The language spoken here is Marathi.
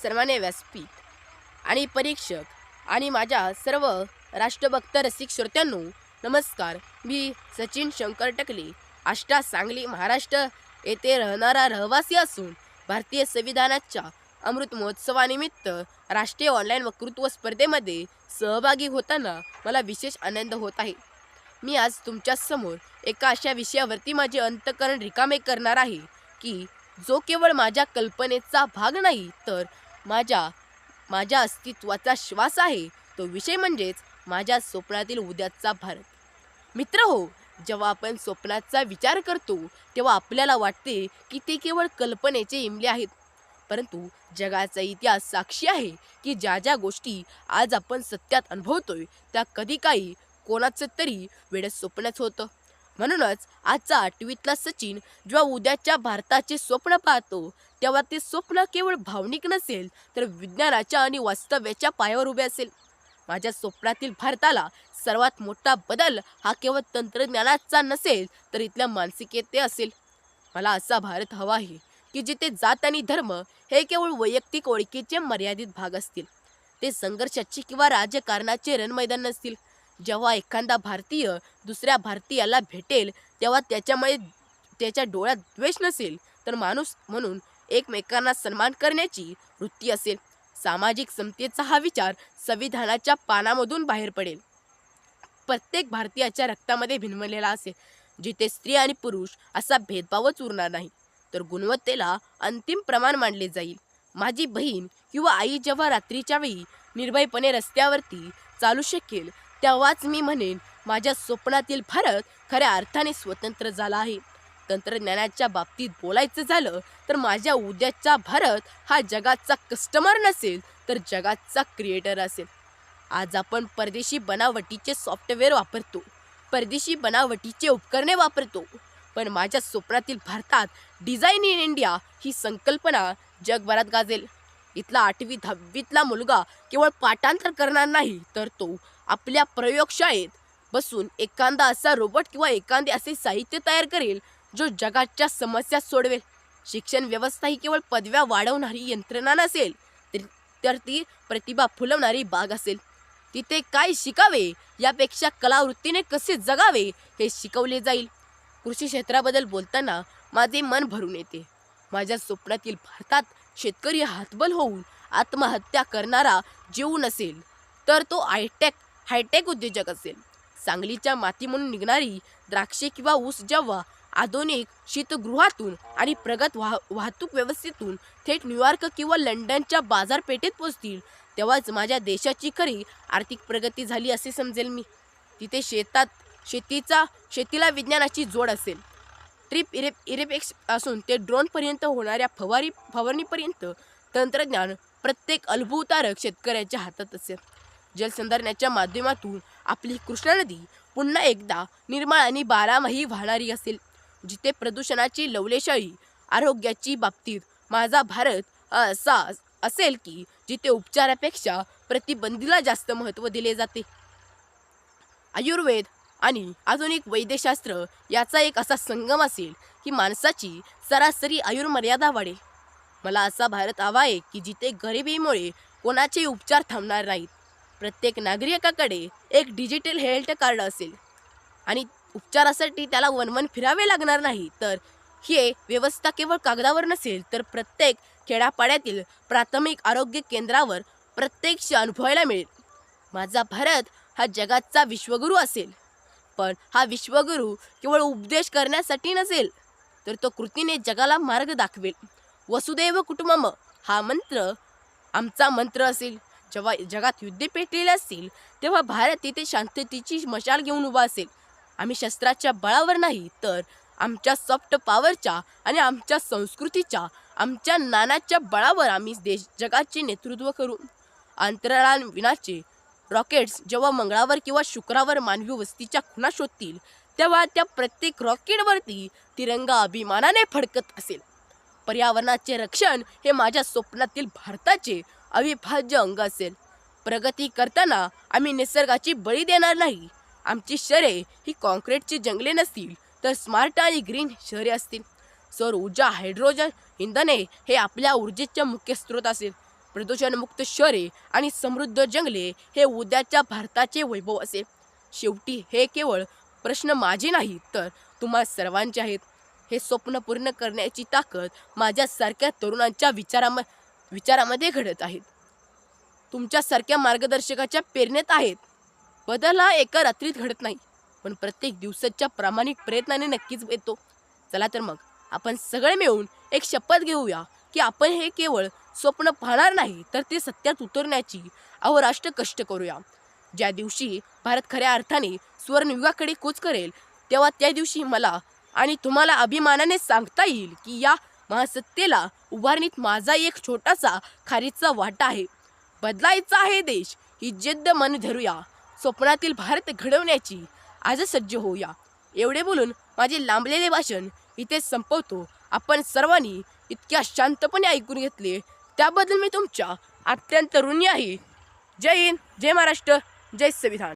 सन्मान्य व्यासपीठ आणि परीक्षक आणि माझ्या सर्व राष्ट्रभक्त रसिक श्रोत्यांनो नमस्कार. मी सचिन शंकर टकले, आष्टा, सांगली, महाराष्ट्र येथे राहणारा रहिवासी असून भारतीय संविधानाच्या अमृत महोत्सवानिमित्त राष्ट्रीय ऑनलाईन वक्तृत्व स्पर्धेमध्ये सहभागी होताना मला विशेष आनंद होत आहे. मी आज तुमच्यासमोर एका अशा विषयावरती माझे अंतःकरण रिकामे करणार आहे की जो केवळ माझ्या कल्पनेचा भाग नाही तर माझ्या अस्तित्वाचा श्वास आहे. तो विषय म्हणजेच माझ्या स्वप्नातील उद्याचा भारत. मित्र हो, जेव्हा आपण स्वप्नाचा विचार करतो तेव्हा आपल्याला वाटते की ते केवळ कल्पनेचे इमले आहेत, परंतु जगाचा इतिहास साक्षी आहे की ज्या ज्या गोष्टी आज आपण सत्यात अनुभवतोय त्या कधी काही कोणाचं तरी वेळेत स्वप्नच होतं. म्हणूनच आजचा 8वीतला सचिन जेव्हा उद्याच्या भारताचे स्वप्न पाहतो तेव्हा ते स्वप्न केवळ भावनिक नसेल तर विज्ञानाच्या आणि वास्तव्याच्या पायावर उभे असेल. माझ्या स्वप्नातील भारताला सर्वात मोठा बदल हा केवळ तंत्रज्ञानाचा नसेल तर इथल्या मानसिकते असेल. मला असा भारत हवा आहे की जिथे जात आणि धर्म हे केवळ वैयक्तिक ओळखीचे मर्यादित भाग असतील. ते संघर्षाचे किंवा राजकारणाचे रणमैदान नसतील. जेव्हा एखादा भारतीय दुसऱ्या भारतीयाला भेटेल तेव्हा त्याच्यामुळे त्याच्या डोळ्यात द्वेष नसेल तर माणूस म्हणून एकमेकांना सन्मान करण्याची वृत्ती असेल. सामाजिक समतेचा हा विचार संविधानाच्या पानामधून बाहेर पडेल. प्रत्येक भारतीयाच्या रक्तामध्ये भिनवलेला असेल, जिथे स्त्री आणि पुरुष असा भेदभावच उरणार नाही तर गुणवत्तेला अंतिम प्रमाण मानले जाईल. माझी बहीण किंवा आई जेव्हा रात्रीच्या वेळी निर्भयपणे रस्त्यावरती चालू शकेल तेव्हाच मी म्हणेन माझ्या स्वप्नातील भारत खऱ्या अर्थाने स्वतंत्र झाला आहे. तंत्रज्ञानाच्या बाबतीत बोलायचं झालं तर माझ्या उद्याचा भारत हा जगाचा कस्टमर नसेल तर जगाचा क्रिएटर असेल. आज आपण परदेशी बनावटीचे सॉफ्टवेअर वापरतो, परदेशी बनावटीचे उपकरणे वापरतो, पण माझ्या स्वप्नातील भारतात डिझाईन इन इंडिया ही संकल्पना जगभरात गाजेल. इथला 8वी 10वीतला मुलगा केवळ पाठांतर करणार नाही तर तो आपल्या प्रयोगशाळेत बसून एखादा असा रोबोट किंवा एखादे असे साहित्य तयार करेल जो जगाच्या समस्या सोडवेल. शिक्षण व्यवस्था ही केवळ पदव्या वाढवणारी यंत्रणा नसेल तर ती प्रतिभा फुलवणारी बाग असेल. तिथे काय शिकावे यापेक्षा कलावृत्तीने कसे जगावे हे शिकवले जाईल. कृषी क्षेत्राबद्दल बोलताना माझे मन भरून येते. माझ्या स्वप्नातील भारतात शेतकरी हातबल होऊन आत्महत्या करणारा जीव नसेल तर तो हायटेक उद्योजक असेल. सांगलीच्या मातीमधून निघणारी द्राक्षे किंवा ऊस जेव्हा आधुनिक शीतगृहातून आणि प्रगत वाहतूक व्यवस्थेतून थेट न्यूयॉर्क किंवा लंडनच्या बाजारपेठेत पोचतील तेव्हाच माझ्या देशाची खरी आर्थिक प्रगती झाली असे समजेल मी. तिथे शेतीला विज्ञानाची जोड असेल. ट्रिप इरिपेक्स पासून ते ड्रोनपर्यंत होणाऱ्या फवारणीपर्यंत तंत्रज्ञान प्रत्येक अनुभवतारक शेतकऱ्याच्या हातात असेल. जलसंधारणाच्या माध्यमातून आपली कृष्णा नदी पुन्हा एकदा निर्मळ आणि बारामाही वाहणारी असेल. जिथे प्रदूषणाची लवलेशाळी, आरोग्याची बाबतीत माझा भारत असा असेल की जिथे उपचारापेक्षा प्रतिबंधीला जास्त महत्त्व दिले जाते. आयुर्वेद आणि आधुनिक वैद्यशास्त्र याचा एक असा संगम असेल की माणसाची सरासरी आयुर्मर्यादा वाढेल. मला असा भारत हवा आहे की जिथे गरिबीमुळे कोणाचे उपचार थांबणार नाहीत. प्रत्येक नागरिकाकडे एक डिजिटल हेल्थ कार्ड असेल आणि उपचारासाठी त्याला वनवन फिरावे लागणार नाही. तर ही व्यवस्था केवळ कागदावर नसेल तर प्रत्येक खेड्यापाड्यातील प्राथमिक आरोग्य केंद्रावर प्रत्यक्ष अनुभवायला मिळेल. माझा भारत हा जगाचा विश्वगुरू असेल, पण हा विश्वगुरू केवळ उपदेश करण्यासाठी नसेल तर तो कृतीने जगाला मार्ग दाखवेल. वसुदैव कुटुंबम हा मंत्र आमचा मंत्र असेल. जेव्हा जगात युद्ध पेटलेले असतील तेव्हा भारत तिथे शांततेची मशाल घेऊन उभा असेल. आम्ही शस्त्राच्या बळावर नाही तर आमच्या सॉफ्ट पॉवरच्या आणि आमच्या संस्कृतीच्या, आमच्या ज्ञानाच्या बळावर आम्ही जगाचे नेतृत्व करू. अंतराळविनाचे रॉकेट्स जेव्हा मंगळावर किंवा शुक्रावर मानवी वस्तीच्या खुणा शोधतील तेव्हा त्या प्रत्येक रॉकेटवरती तिरंगा अभिमानाने फडकत असेल. पर्यावरणाचे रक्षण हे माझ्या स्वप्नातील भारताचे अविभाज्य अंग असेल. प्रगती करताना आम्ही निसर्गाची बळी देणार नाही. आमची शहरे ही कॉन्क्रीटची जंगले नसतील तर स्मार्ट आणि ग्रीन शहरे असतील. सौर ऊर्जा, हायड्रोजन इंधने हे आपल्या ऊर्जेचे मुख्य स्रोत असेल. प्रदूषणमुक्त शहरे आणि समृद्ध जंगले हे उद्याच्या भारताचे वैभव असेल. शेवटी हे केवळ प्रश्न माझे नाहीत, तर तुम्हा सर्वांचे आहेत. हे स्वप्न पूर्ण करण्याची ताकद माझ्यासारख्या तरुणांच्या विचारामध्ये घडत आहेत. तुमच्यासारख्या मार्गदर्शकाच्या प्रेरणेत आहेत. बदल हा एका रात्रीत घडत नाही, पण प्रत्येक दिवसाच्या प्रामाणिक प्रयत्नाने नक्कीच येतो. चला तर मग आपण सगळे मिळून एक शपथ घेऊया की आपण हे केवळ स्वप्न पाहणार नाही, तर ते सत्यात उतरण्याची अहोरात्र कष्ट करूया. ज्या दिवशी भारत खऱ्या अर्थाने स्वर्णयुगाकडे कूच करेल, तेव्हा त्या दिवशी मला आणि तुम्हाला अभिमानाने सांगता येईल की या महासत्तेला उभारणीत माझा एक छोटासा खारीचा वाटा आहे. बदलायचा आहे देश, ही जिद्द मन धरूया. स्वप्नातील भारत घडवण्याची आज सज्ज होऊया. एवढे बोलून माझे लांबलेले भाषण इथे संपवतो. आपण सर्वांनी इतक्या शांतपणे ऐकून घेतले त्याबद्दल मी तुमच्या अत्यंत ऋणी आहे. जय हिंद, जय महाराष्ट्र, जय संविधान.